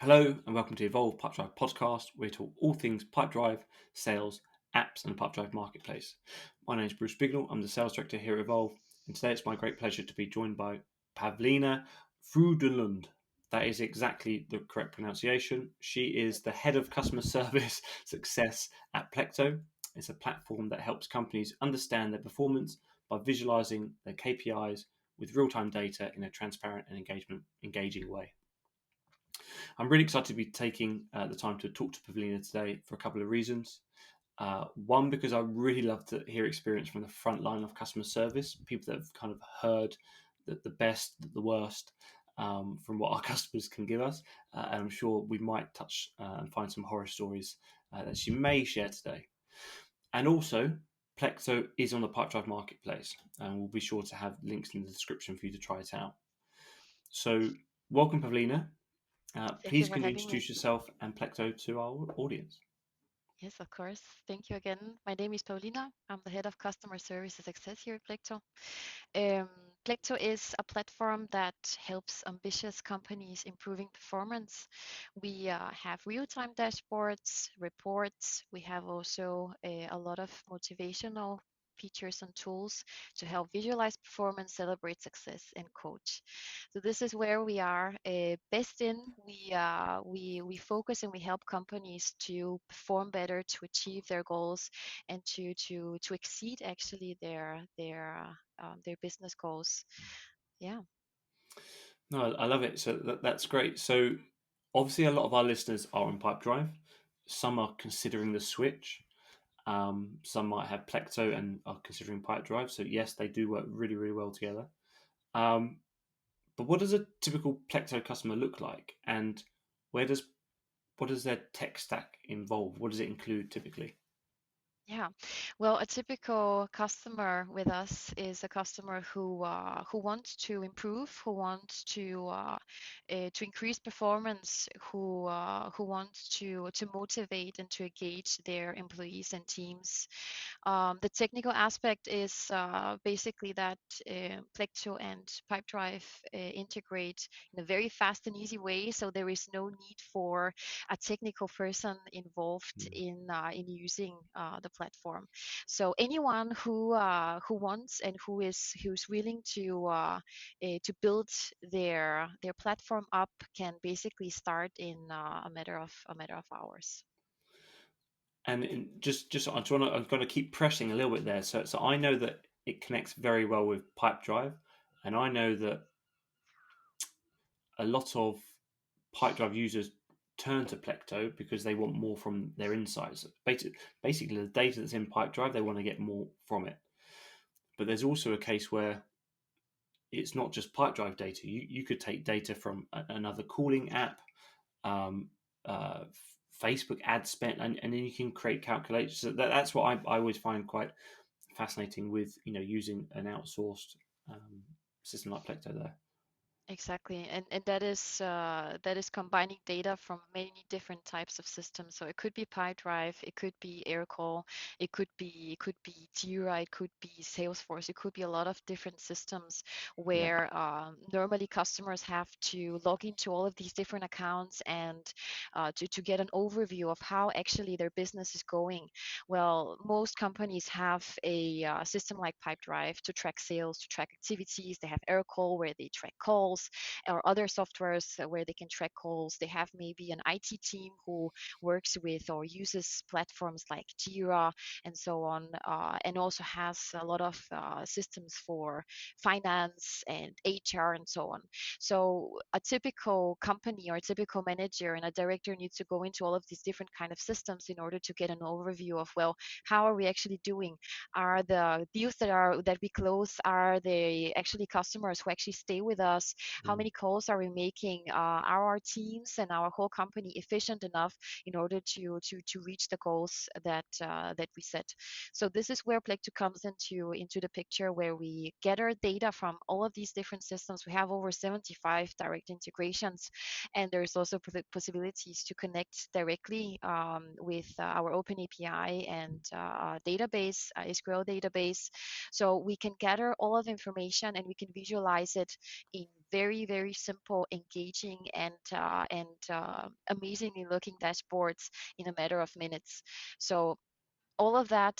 Hello and welcome to Evolve Pipedrive podcast, where we talk all things Pipedrive, sales, apps, and the Pipedrive marketplace. My name is Bruce Bignell. I'm the sales director here at Evolve, and today it's my great pleasure to be joined by Pavlina Frydenlund. That is exactly the correct pronunciation. She is the head of customer service success at Plecto. It's a platform that helps companies understand their performance by visualizing their KPIs with real-time data in a transparent and engaging way. I'm really excited to be taking the time to talk to Pavlina today for a couple of reasons. One, because I really love to hear experience from the front line of customer service, people that have kind of heard the best, the worst from what our customers can give us. And I'm sure we might touch and find some horror stories that she may share today. And also, Plecto is on the Pipedrive marketplace, and we'll be sure to have links in the description for you to try it out. So, welcome, Pavlina. Thank you Please for can you having me. introduce yourself and Plecto to our audience? Yes, of course. Thank you again. My name is Paulina. I'm the head of customer service and success here at Plecto. Um, Plecto is a platform that helps ambitious companies improving performance. We have real-time dashboards, reports. We have also a lot of motivational features and tools to help visualize performance, celebrate success, and coach. So this is where we are best in. We focus and we help companies to perform better, to achieve their goals, and to exceed actually their business goals. Yeah. No, I love it. So that's great. So obviously, a lot of our listeners are on Pipedrive. Some are considering the switch. Some might have Plecto and are considering Pipedrive. So yes, they do work really, really well together. Um, but what does a typical Plecto customer look like, and where does what does their tech stack involve? What does it include typically? Yeah, well, a typical customer with us is a customer who wants to improve, who wants to increase performance, who wants to motivate and to engage their employees and teams. The technical aspect is basically that Plecto and Pipedrive integrate in a very fast and easy way, so there is no need for a technical person involved in using the platform. So anyone who wants and who's willing to build their platform up can basically start in a matter of hours. Just I just want to I've got to keep pressing a little bit there. So I know that it connects very well with Pipedrive, and I know that a lot of Pipedrive users turn to Plecto because they want more from their insights. Basically, the data that's in Pipedrive, they want to get more from it. But there's also a case where it's not just Pipedrive data. You could take data from another calling app, um, uh, Facebook ad spend, and then you can create calculations. So that's what I always find quite fascinating with using an outsourced system like Plecto there. Exactly, and that is combining data from many different types of systems. So it could be PyDrive, it could be Aircall, it could be Jira, it could be Salesforce, it could be a lot of different systems Yeah. where normally customers have to log into all of these different accounts and to get an overview of how actually their business is going. Well, most companies have a system like PipeDrive to track sales, to track activities. They have Aircall where they track calls, or other softwares where they can track calls. They have maybe an IT team who works with or uses platforms like Jira and so on, and also has a lot of systems for finance and HR and so on. So a typical company or a typical manager and a director needs to go into all of these different kind of systems in order to get an overview of, well, how are we actually doing? Are the deals that we close, are they actually customers who actually stay with us? How Mm. many calls are we making? Are our teams and our whole company efficient enough in order to reach the goals that we set? So this is where Plecto comes into the picture, where we gather data from all of these different systems. We have over 75 direct integrations, and there's also possibilities to connect directly with our open API and database, SQL database. So we can gather all of the information and we can visualize it in very simple, engaging, and amazingly looking dashboards in a matter of minutes. So all of that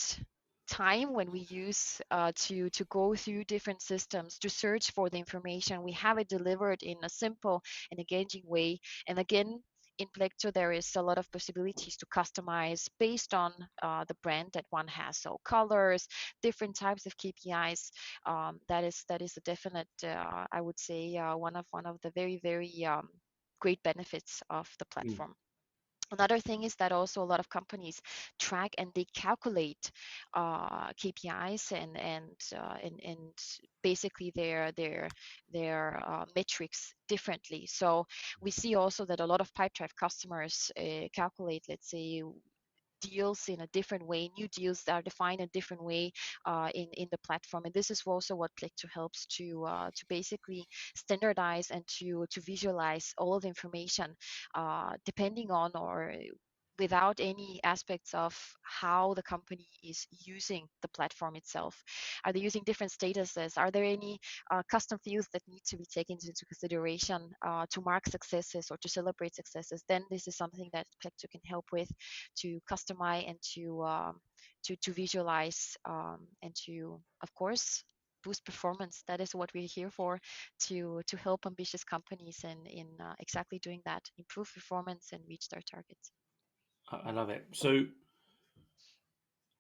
time when we use to go through different systems to search for the information, we have it delivered in a simple and engaging way. And again, in Plecto, there is a lot of possibilities to customize based on the brand that one has. So colors, different types of KPIs. That is a definite, I would say, one of the very great benefits of the Mm. platform. Another thing is that also a lot of companies track and they calculate KPIs and basically their metrics differently. So we see also that a lot of Pipedrive customers calculate, let's say, deals in a different way. New deals are defined a different way in the platform, and this is also what Plecto helps to basically standardize and to visualize all of the information depending on or without any aspects of how the company is using the platform itself. Are they using different statuses? Are there any custom fields that need to be taken into consideration to mark successes or to celebrate successes? Then this is something that Plecto can help with to customize and to visualize and to, of course, boost performance. That is what we're here for, to help ambitious companies in exactly doing that, improve performance and reach their targets. I love it. So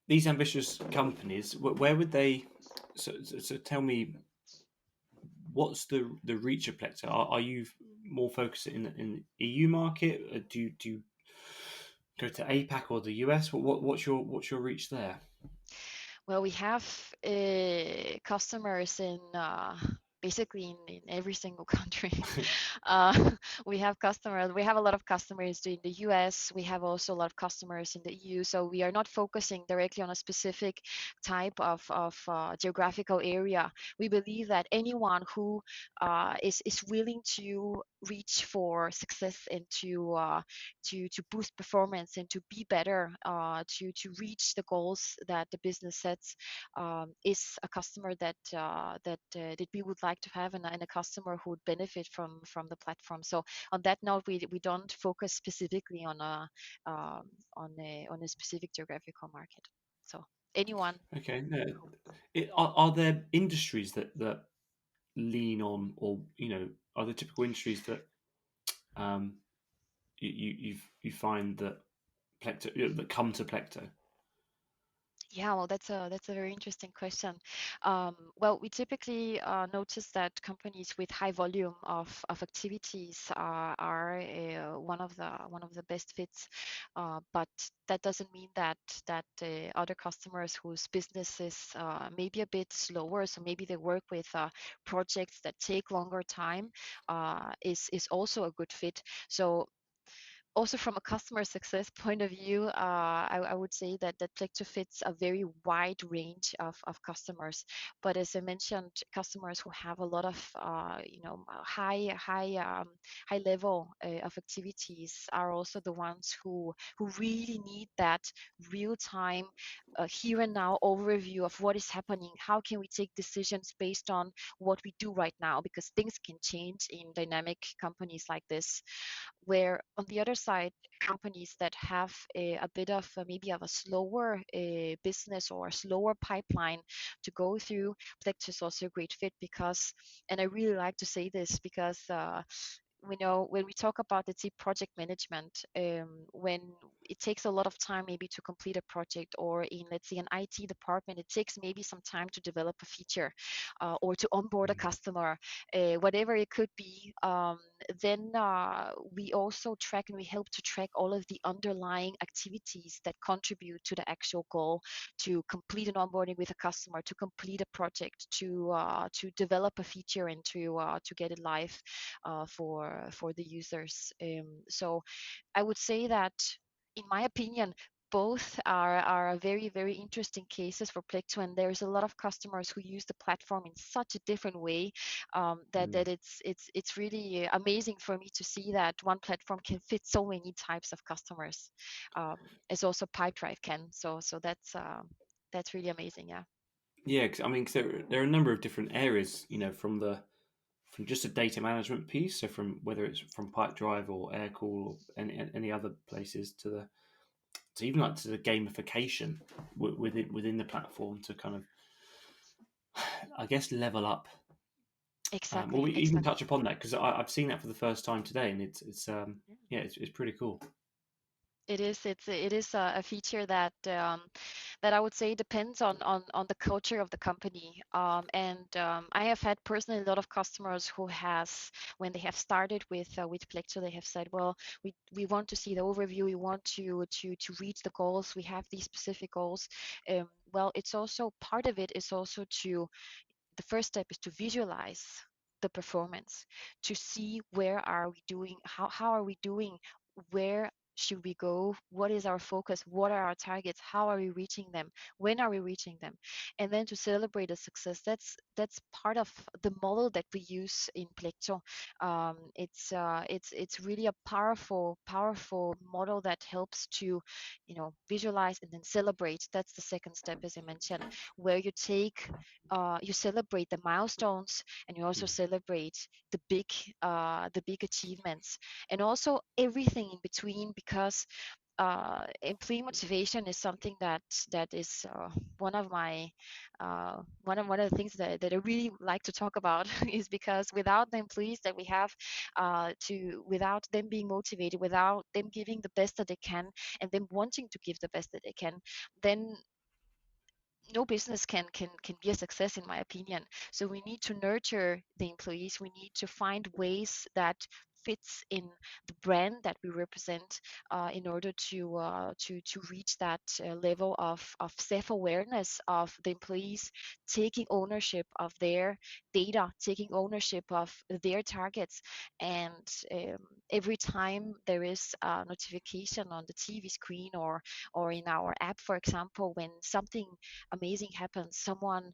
these ambitious companies, where would they? So tell me, what's the reach of Plecto? Are you more focused in the EU market? Do you go to APAC or the US? What's your reach there? Well, we have customers in basically in every single country. uh, we have customers. We have a lot of customers in the US. We have also a lot of customers in the EU. So we are not focusing directly on a specific type of geographical area. We believe that anyone who is willing to reach for success and to boost performance and to be better, to reach the goals that the business sets, is a customer that we would like to have, and a customer who would benefit from the platform. So on that note, we don't focus specifically um, on a specific geographical market. So anyone Okay. No. who Are there industries that lean on, or are there typical industries that um, you find that Plecto that come to Plecto? Yeah, well, that's a very interesting question. Well, we typically notice that companies with high volume of activities are one of the best fits, but that doesn't mean that other customers whose business is maybe a bit slower, so maybe they work with projects that take longer time, is also a good fit. So also from a customer success point of view, I would say that Plecto fits a very wide range of customers. But as I mentioned, customers who have a lot of high level of activities are also the ones who really need that real time, here and now overview of what is happening. How can we take decisions based on what we do right now? Because things can change in dynamic companies like this, where on the other side, companies that have a bit of maybe of a slower business or a slower pipeline to go through, Plecto is also a great fit because, and I really like to say this because we know when we talk about, let's say, project management, when it takes a lot of time maybe to complete a project, or in, let's say, an IT department, it takes maybe some time to develop a feature or to onboard a Mm. customer, whatever it could be. Then we also track and we help to track all of the underlying activities that contribute to the actual goal, to complete an onboarding with a customer, to complete a project, to develop a feature, and to get it live for the users. So I would say that, in my opinion, both are very interesting cases for Plecto, and there's a lot of customers who use the platform in such a different way, that Mm. it's really amazing for me to see that one platform can fit so many types of customers, as also Pipedrive can. So that's really amazing. Yeah. Yeah, 'cause, I mean, 'cause there are a number of different areas, from the from just a data management piece, so from whether it's from Pipedrive or Aircall or any other places to the to even like to the gamification within the platform to kind of, I guess, level up. Well, Exactly, we even exactly. touch upon that because I've seen that for the first time today, and it's yeah, it's pretty cool. It is. It is a feature that that I would say depends on the culture of the company. And I have had personally a lot of customers who has when they have started with Plecto, they have said, well, we want to see the overview. We want to reach the goals. We have these specific goals. Well, it's also part of it is also to the first step is to visualize the performance, to see where are we doing, how are we doing, where should we go, what is our focus, what are our targets, how are we reaching them, when are we reaching them, and then to celebrate a success. That's part of the model that we use in Plecto. It's really a powerful model that helps to, visualize and then celebrate. That's the second step, as I mentioned, where you celebrate the milestones, and you also Mm. celebrate the big achievements, and also everything in between, because employee motivation is something that is one of the things that I really like to talk about is because without the employees that we have, without them being motivated, without them giving the best that they can, and them wanting to give the best that they can, then no business can be a success, in my opinion. So we need to nurture the employees. We need to find ways that fits in the brand that we represent, in order to reach that level of self-awareness of the employees, taking ownership of their data, taking ownership of their targets. And um, every time there is a notification on the TV screen, or in our app, for example, when something amazing happens, someone,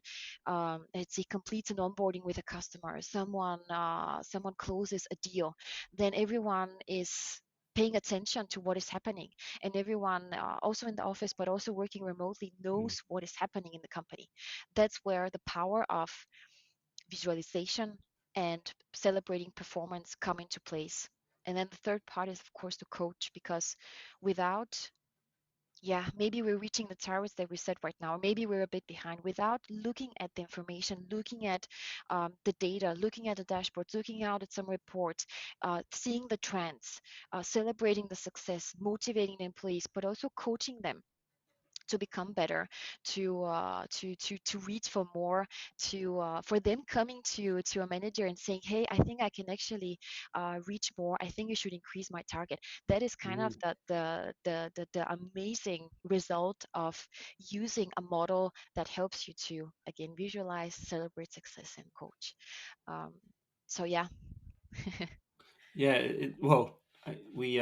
let's say, completes an onboarding with a customer, someone closes a deal, then everyone is paying attention to what is happening, and everyone, also in the office but also working remotely, Mm. knows what is happening in the company. That's where the power of visualization and celebrating performance come into place. And then the third part is, of course, the coach, because without, yeah, maybe we're reaching the targets that we set right now. Maybe we're a bit behind. Without looking at the information, looking at the data, looking at the dashboards, looking out at some reports, seeing the trends, celebrating the success, motivating the employees, but also coaching them to become better, to reach for more, to for them coming to a manager and saying, hey, I think I can actually reach more, I think you should increase my target. That is kind of Mm. the amazing result of using a model that helps you to, again, visualize, celebrate success, and coach. um, so yeah. Yeah, well, we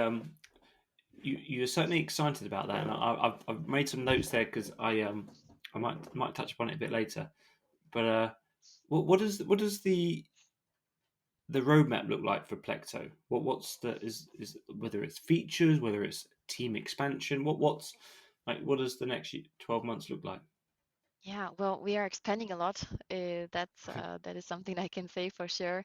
you're certainly excited about that, and I've made some notes there because I might touch upon it a bit later. But what does the roadmap look like for Plecto? What's the is whether it's features, whether it's team expansion, what's like what does the next 12 months look like? Yeah, well, we are expanding a lot. That is something I can say for sure.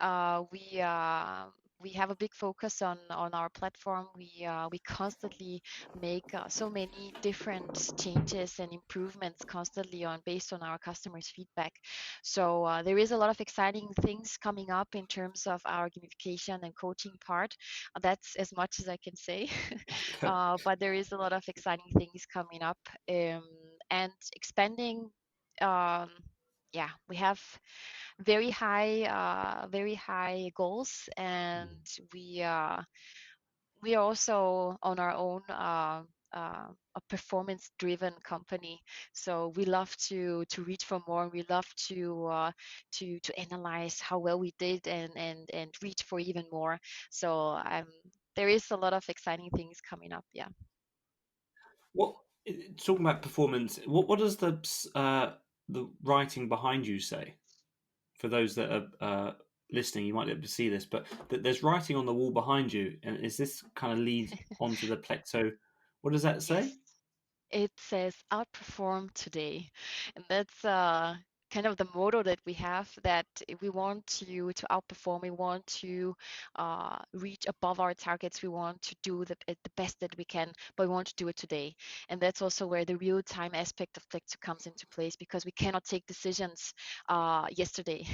uh, we uh, we have a big focus on our platform. We constantly make so many different changes and improvements constantly on based on our customers' feedback. So there is a lot of exciting things coming up in terms of our gamification and coaching part. That's as much as I can say. Okay. But there is a lot of exciting things coming up, um, and expanding. Um, yeah, we have very high goals, and we uh, we are also on our own, a performance driven company. So we love to reach for more. We love to analyze how well we did, and reach for even more. So there is a lot of exciting things coming up. Yeah. What talking about performance? What does the writing behind you say? For those that are listening, you might be able to see this, but there's writing on the wall behind you, and is this kind of lead onto the Plecto? What does that say? Yes. It says outperform today. And kind of the motto that we have, that we want to outperform, we want to reach above our targets, we want to do the best that we can, but we want to do it today. And that's also where the real time aspect of Plecto comes into place, because we cannot take decisions yesterday.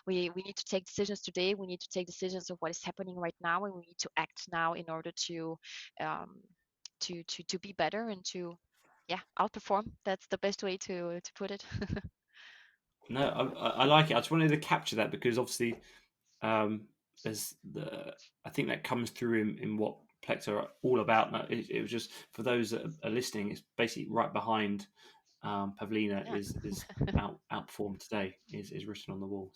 We need to take decisions today. We need to take decisions of what is happening right now, and we need to act now in order um, to be better and to, yeah, outperform. That's the best way to put it. No, I like it. I just wanted to capture that because obviously um, there's the I think that comes through in what Plecto are all about. Now, it was just for those that are listening. It's basically right behind Pavlina Yeah. is outperformed today is written on the wall.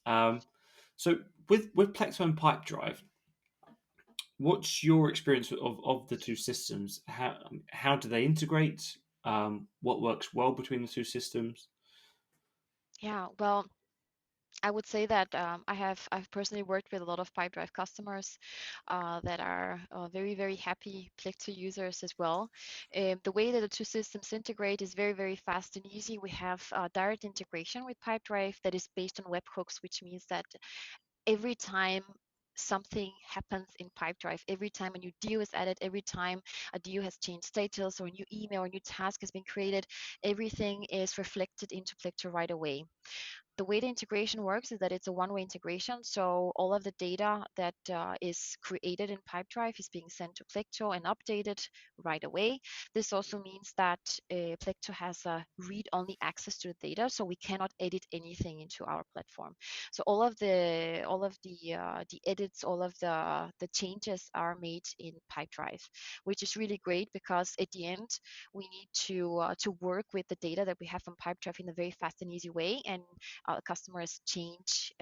Um, so with Plecto and Pipedrive, what's your experience of the two systems? How do they integrate? What works well between the two systems? Yeah, well, I would say that I've personally worked with a lot of Pipedrive customers that are very happy Plecto users as well. The way that the two systems integrate is very fast and easy. We have direct integration with Pipedrive that is based on webhooks, which means that every time something happens in Pipedrive, every time a new deal is added, every time a deal has changed status or a new email or a new task has been created, everything is reflected into Plecto right away. The way the integration works is that it's a one-way integration. So all of the data that is created in Pipedrive is being sent to Plecto and updated right away. This also means that Plecto has a read-only access to the data, so we cannot edit anything into our platform. So all of the edits, all of the changes are made in Pipedrive, which is really great because at the end we need to work with the data that we have from Pipedrive in a very fast and easy way, and customers change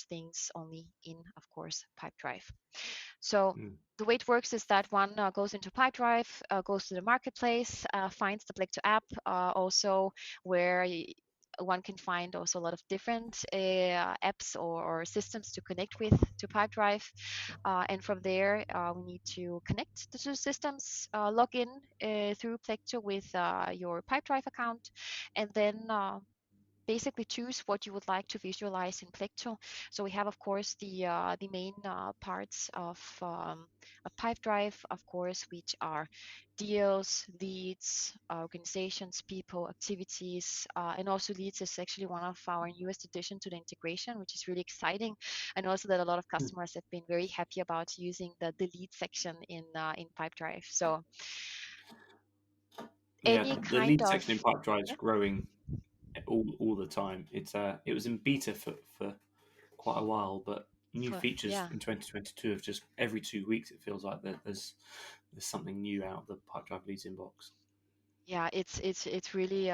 things only in, of course, Pipedrive. So Mm. the way it works is that one goes into Pipedrive, goes to the marketplace, finds the Plecto app, also where one can find also a lot of different apps or systems to connect with to Pipedrive. And from there, we need to connect the two systems, log in through Plecto with your Pipedrive account, and then basically choose what you would like to visualize in Plecto. So we have, of course, the main parts of Pipedrive, of course, which are deals, leads, organizations, people, activities, and also leads is actually one of our newest addition to the integration, which is really exciting, and also that a lot of customers have been very happy about using the lead section in Pipedrive. So Yeah, any the kind lead of, section in Pipedrive is yeah, growing all the time. It was in beta for quite a while, but new for, features yeah. in 2022 of just every 2 weeks. It feels like there's something new out of the Pipedrive leads inbox. Yeah, it's really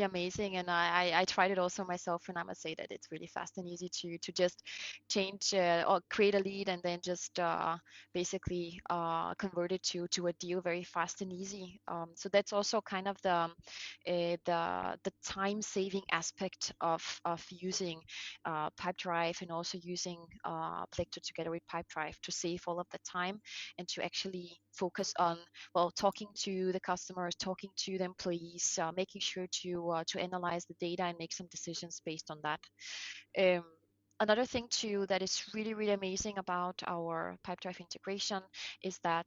amazing, and I tried it also myself, and I must say that it's really fast and easy to just change or create a lead and then just basically convert it to a deal very fast and easy. So that's also kind of the time saving aspect of using Pipedrive, and also using Plecto together with Pipedrive to save all of the time and to actually focus on, well, talking to the customers, talking to the employees, making sure to analyze the data and make some decisions based on that. Um, Another thing too that is really amazing about our Pipedrive integration is that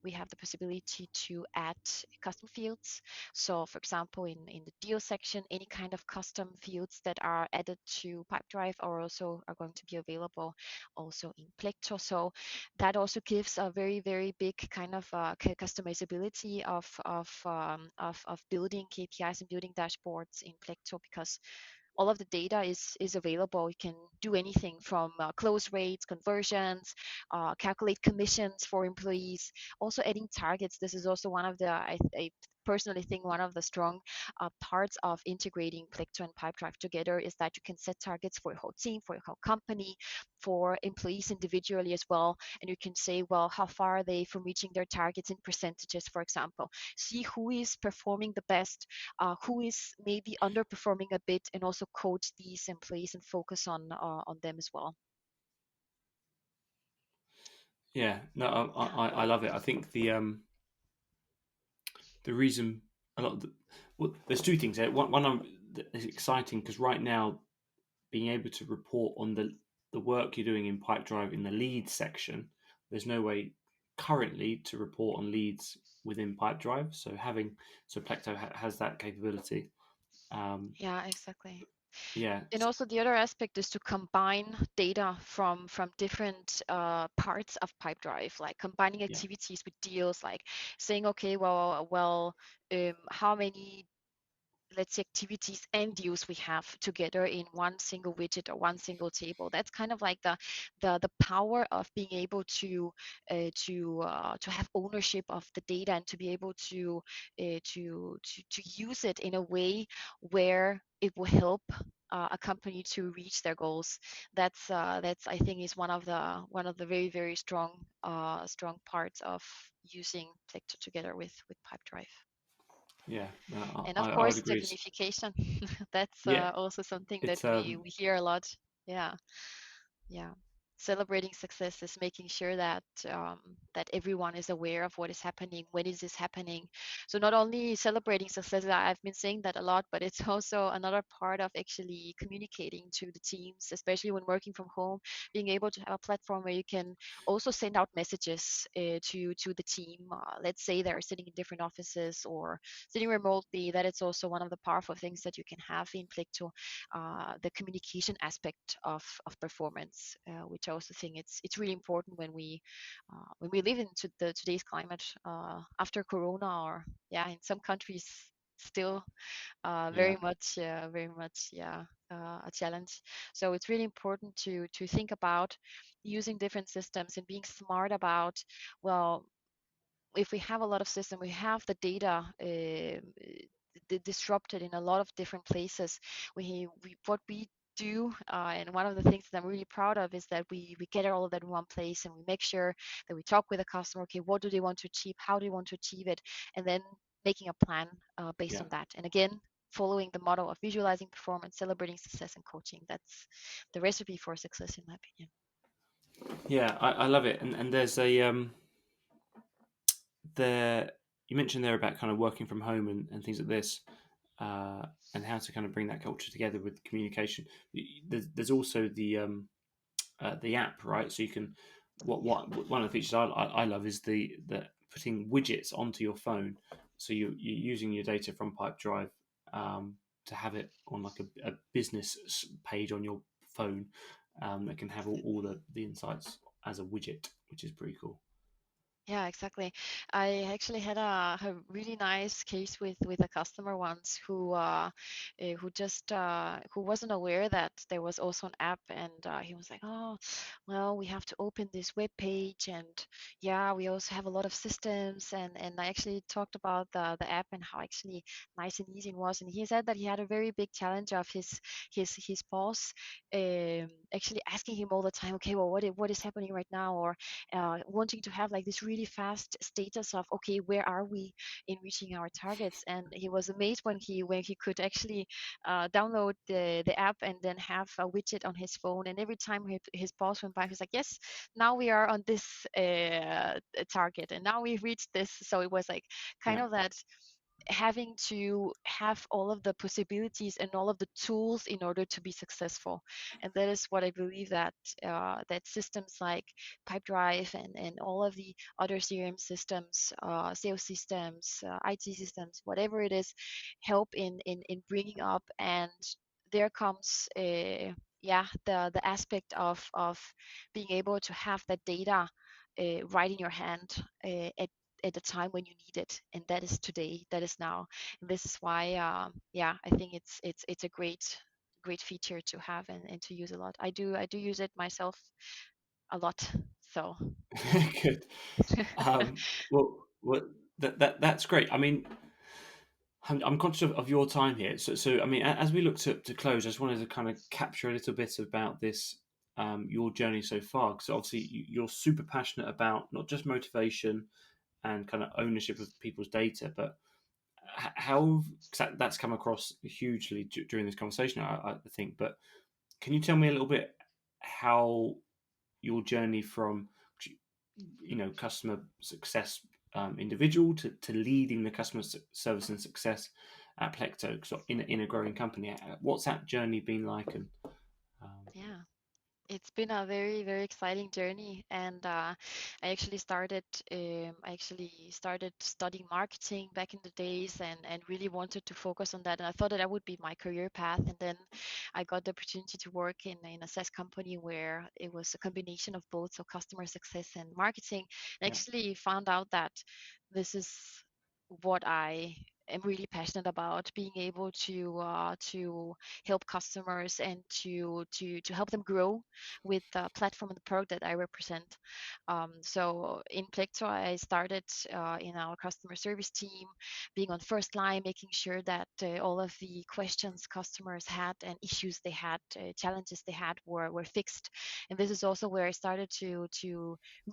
we have the possibility to add custom fields. So for example, in the deal section, any kind of custom fields that are added to Pipedrive are also are going to be available also in Plecto. So that also gives a very big kind of customizability of building KPIs and building dashboards in Plecto, because all of the data is available. You can do anything from close rates, conversions, calculate commissions for employees, also adding targets. This is also one of the, I personally think one of the strong parts of integrating Plecto and Pipedrive together is that you can set targets for your whole team, for your whole company, for employees individually as well. And you can say, well, how far are they from reaching their targets in percentages, for example. See who is performing the best, who is maybe underperforming a bit, and also coach these employees and focus on them as well. Yeah, no, Yeah. I love it. I think the reason a lot of the, well, there's two things here. One it's exciting because right now being able to report on the work you're doing in Pipedrive in the leads section, there's no way currently to report on leads within Pipedrive. So Plecto has that capability. Um, Yeah, exactly. yeah, And also the other aspect is to combine data from different parts of Pipedrive, like combining yeah, activities with deals, like saying, okay, well, how many, let's say, activities and deals we have together in one single widget or one single table. That's kind of like the power of being able to have ownership of the data and to be able to use it in a way where it will help a company to reach their goals. That's I think is one of the very very strong parts of using Plecto together with Pipedrive. yeah. No, And of I would course, the agree. gamification. That's Yeah, also something that it's we hear a lot. Yeah, yeah. Celebrating success is making sure that everyone is aware of what is happening, when is this happening. So not only celebrating success, I've been saying that a lot, but it's also another part of actually communicating to the teams, especially when working from home, being able to have a platform where you can also send out messages to the team. Let's say they're sitting in different offices or sitting remotely. That is also one of the powerful things that you can have in Plecto, the communication aspect of performance, which I also think it's really important when we live into the today's climate after Corona, or yeah, in some countries still yeah, very much a challenge. So it's really important to think about using different systems and being smart about, well, if we have a lot of system, we have the data disrupted in a lot of different places. What we do, and one of the things that I'm really proud of is that we get all of that in one place, and we make sure that we talk with the customer. Okay, what do they want to achieve? How do they want to achieve it? And then making a plan based yeah, on that. And again, following the model of visualizing performance, celebrating success, and coaching. That's the recipe for success, in my opinion. yeah. I love it. And there's a there you mentioned there about kind of working from home and things like this, and how to kind of bring that culture together with communication. There's also the app, right? So you can Yeah. what one of the features I love is the putting widgets onto your phone. So you're using your data from Pipedrive to have it on like a business page on your phone that can have all the insights as a widget, which is pretty cool. Yeah, exactly. I actually had a really nice case with a customer once who just who wasn't aware that there was also an app, and he was like, "Oh, well, we have to open this web page, and yeah, we also have a lot of systems." And I actually talked about the app and how actually nice and easy it was. And he said that he had a very big challenge of his boss actually asking him all the time, "Okay, well, what is happening right now?" Or wanting to have like this really fast status of, okay, where are we in reaching our targets. And he was amazed when he could actually download the app and then have a widget on his phone, and every time his boss went by, he's like, yes, now we are on this target, and now we've reached this. So it was like kind Yeah, of that, having to have all of the possibilities and all of the tools in order to be successful. And that is what I believe that systems like Pipedrive and all of the other CRM systems, sales systems, IT systems, whatever it is, help in bringing up. And there comes the aspect of being able to have that data right in your hand at the time when you need it, and that is today, that is now. And this is why I think it's a great feature to have and to use a lot. I do use it myself a lot. So yeah. good. Well, that's great. I mean, I'm conscious of your time here. So I mean, as we look to close, I just wanted to kind of capture a little bit about this, your journey so far. Because obviously you're super passionate about not just motivation and kind of ownership of people's data, but how 'cause that's come across hugely during this conversation, I think. But can you tell me a little bit how your journey from customer success individual to leading the customer service and success at Plecto, sort of in a growing company. What's that journey been like? And um, Yeah. It's been a very, very exciting journey, and I actually started studying marketing back in the days, and really wanted to focus on that. And I thought that would be my career path. And then I got the opportunity to work in a SaaS company where it was a combination of both, so customer success and marketing. And yeah, actually found out that this is what I am really passionate about, being able to help customers and to help them grow with the platform and the product that I represent. So in Plecto, I started in our customer service team, being on first line, making sure that all of the questions customers had and issues they had, challenges they had were fixed. And this is also where I started to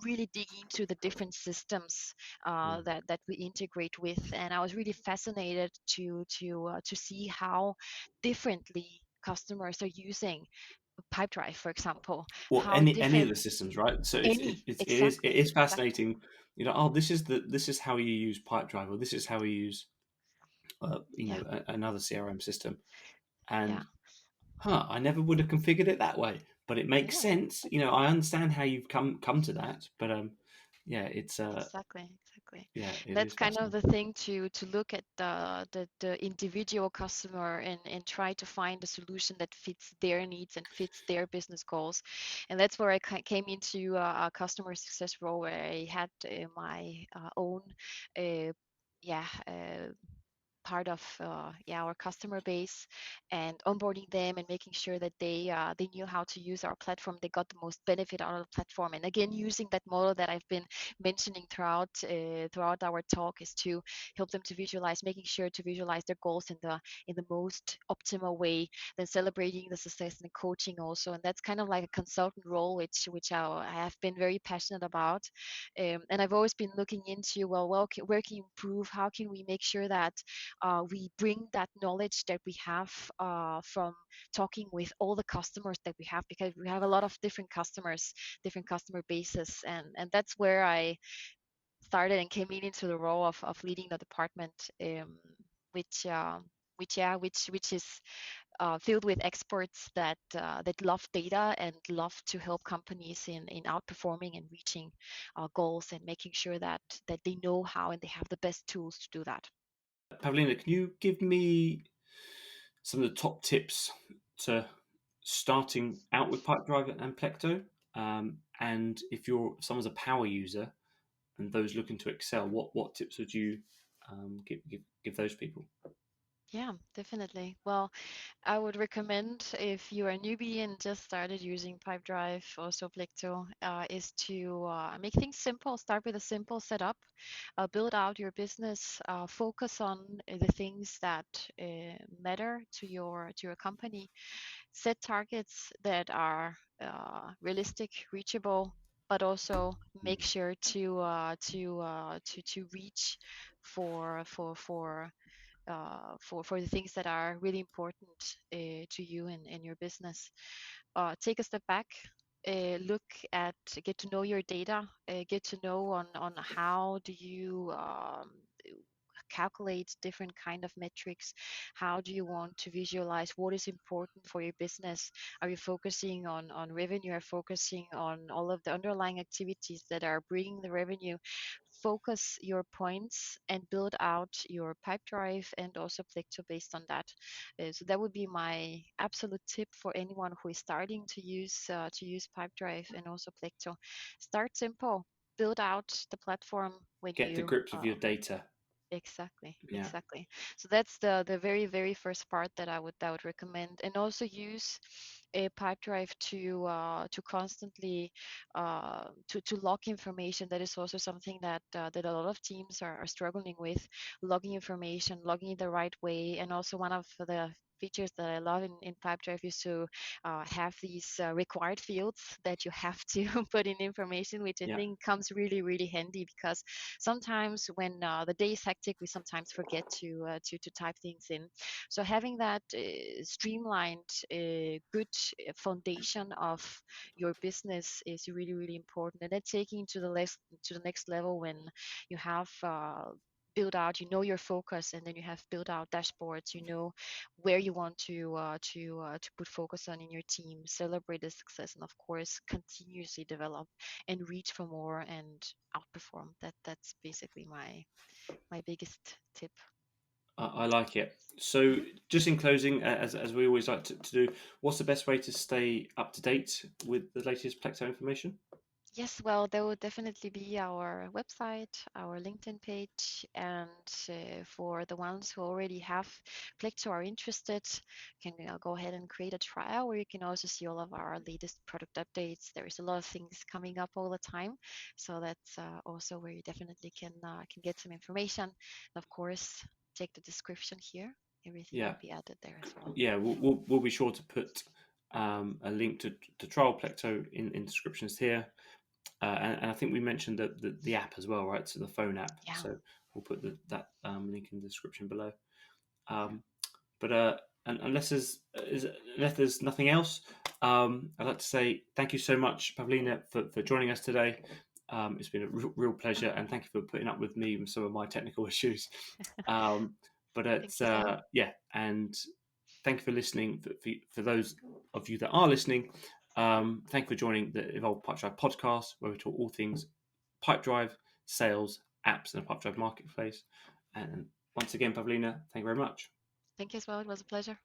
really dig into the different systems mm. that we integrate with. And I was really fascinated to see how differently customers are using Pipedrive, for example, Or how any of different the systems, right? So any it exactly is exactly fascinating. You know, oh, this is how you use Pipedrive, or this is how you use yeah another CRM system. yeah And I never would have configured it that way, but it makes yeah sense. You know, I understand how you've come to that, but yeah, it's exactly. yeah, And it that's is kind of fascinating. the thing to look at the individual customer and try to find a solution that fits their needs and fits their business goals. And that's where I came into a customer success role, where I had my own yeah part of our customer base, and onboarding them and making sure that they knew how to use our platform, they got the most benefit out of the platform. And again, using that model that I've been mentioning throughout our talk, is to help them to visualize, making sure to visualize their goals in the most optimal way, then celebrating the success and coaching also. And that's kind of like a consultant role, which I have been very passionate about. And I've always been looking into, where can you improve, how can we make sure that we bring that knowledge that we have from talking with all the customers that we have, because we have a lot of different customers, different customer bases. And that's where I started and came into the role of leading the department, which which is filled with experts that love data and love to help companies in outperforming and reaching goals, and making sure that they know how and they have the best tools to do that. Pavlina, can you give me some of the top tips to starting out with Pipedrive and Plecto? And if someone's a power user and those looking to excel, what tips would you give those people? Yeah, definitely. Well, I would recommend, if you are a newbie and just started using Pipedrive, also Plecto, is to make things simple. Start with a simple setup, build out your business, focus on the things that matter to your company. Set targets that are realistic, reachable, but also make sure to reach for for the things that are really important to you and your business. Take a step back, look at, get to know your data, get to know on how do you calculate different kind of metrics. How do you want to visualize what is important for your business? Are you focusing on revenue? Are you focusing on all of the underlying activities that are bringing the revenue? Focus your points and build out your pipe drive and also Plecto based on that. So that would be my absolute tip for anyone who is starting to use pipe drive and also Plecto. Start simple, build out the platform when Get to you grips with your data. exactly, Yeah, exactly. So that's the very, very first part that I would recommend. And also use a pipe drive to constantly to log information. That is also something that a lot of teams are struggling with, logging information, logging it the right way. And also one of the features that I love in Pipedrive is to have these required fields that you have to put in information, which I yeah. think comes really, really handy, because sometimes when the day is hectic, we sometimes forget to type things in. So having that streamlined, good foundation of your business is really, really important. And then taking to the next level when you have build out, your focus, and then you have built out dashboards, where you want to put focus on in your team, celebrate the success, and of course continuously develop and reach for more and outperform. That's basically my biggest tip. I like it. So, just in closing, as we always like to do, what's the best way to stay up to date with the latest Plecto information? Yes, well, there will definitely be our website, our LinkedIn page, and for the ones who already have Plecto are interested, can go ahead and create a trial where you can also see all of our latest product updates. There is a lot of things coming up all the time, so that's also where you definitely can get some information. And of course, take the description here. Everything Yeah, will be added there as well. yeah, we'll be sure to put a link to trial Plecto in descriptions here. And I think we mentioned the app as well, right? So the phone app. Yeah. So we'll put that link in the description below. Yeah. Um, but unless there's nothing else, I'd like to say thank you so much, Pavlina, for joining us today. It's been a real pleasure, and thank you for putting up with me and some of my technical issues. Um, but Thank it's you, Sam. yeah, and thank you for listening. For those of you that are listening, thank you for joining the Evolve Pipedrive podcast, where we talk all things Pipedrive, sales, apps, and a Pipedrive marketplace. And once again, Pavlina, thank you very much. Thank you as well. It was a pleasure.